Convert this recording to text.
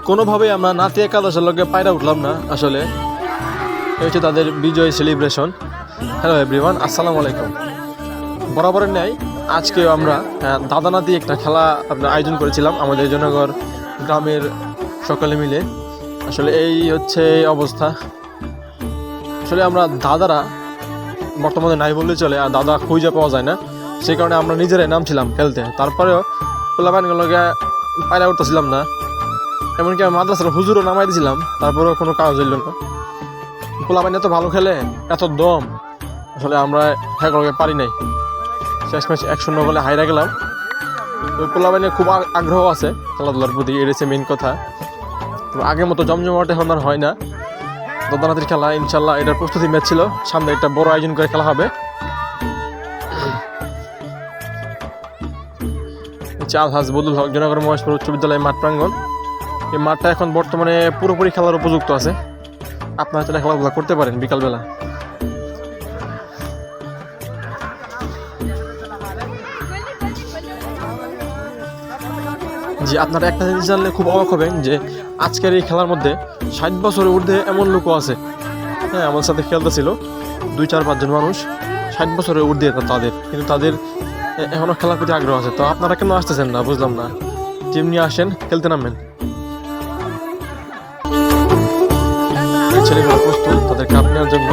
কোনোভাবেই আমরা নাতি একাদশের লগে পায়রা উঠলাম না। আসলে এই হচ্ছে তাদের বিজয় সেলিব্রেশন। হ্যালো এভরিওয়ান, আসসালামু আলাইকুম। বরাবরের ন্যায় আজকেও আমরা দাদা নাতি একটা খেলা আপনার আয়োজন করেছিলাম আমাদের জনগর গ্রামের সকলে মিলে। আসলে এই হচ্ছে অবস্থা। আসলে আমরা দাদারা বর্তমানে নাই বললে চলে, আর দাদা খুঁজে পাওয়া যায় না, সেই কারণে আমরা নিজেরাই নামছিলাম খেলতে। তারপরেও পোলাপানগুলোকে পায়রা উঠতেছিলাম না, এমনকি আমি মাদ্রাসার হুজুরও নামাই দিয়েছিলাম, তারপরেও কোনো কাজ হইল না। পোলাপান এত ভালো খেলে, এত দম, আসলে আমরা হ্যাঁ পারি নাই। শেষ ম্যাচ 1-0 বলে হাইরা গেলাম। তো পোলাপানে খুব আগ্রহ আছে খেলাধুলার প্রতি, এটা হচ্ছে মেন কথা। তো আগের মতো জমজমাট এখন আর হয় না। দাদানাতির খেলা ইনশাল্লাহ এটার প্রস্তুতি ম্যাচ ছিল, সামনে একটা বড় আয়োজন করে খেলা হবে। আলহাজ বদুল হক জনগণ মহেশপুর উচ্চ বিদ্যালয় মাঠ প্রাঙ্গণ। এই মাঠটা এখন বর্তমানে পুরোপুরি খেলার উপযুক্ত আছে, আপনারা চাইলে খেলাধুলা করতে পারেন বিকালবেলা। যে আপনারা একটা জিনিস জানলে খুব অবাক হবেন যে আজকের এই খেলার মধ্যে 60 বছরের ঊর্ধ্বে এমন লোকও আছে। হ্যাঁ, আমার সাথে খেলতেছিল 2-4-5 জন মানুষ, 60 বছরের ঊর্ধ্বে তাদের, কিন্তু তাদের এখনো খেলার প্রতি আগ্রহ আছে। তো আপনারা কেন আসতেছেন না বুঝলাম না। টিম নিয়ে আসেন, খেলতে নামেন। ছেলেগুলো প্রস্তুত তাদের কাপ নেওয়ার জন্য।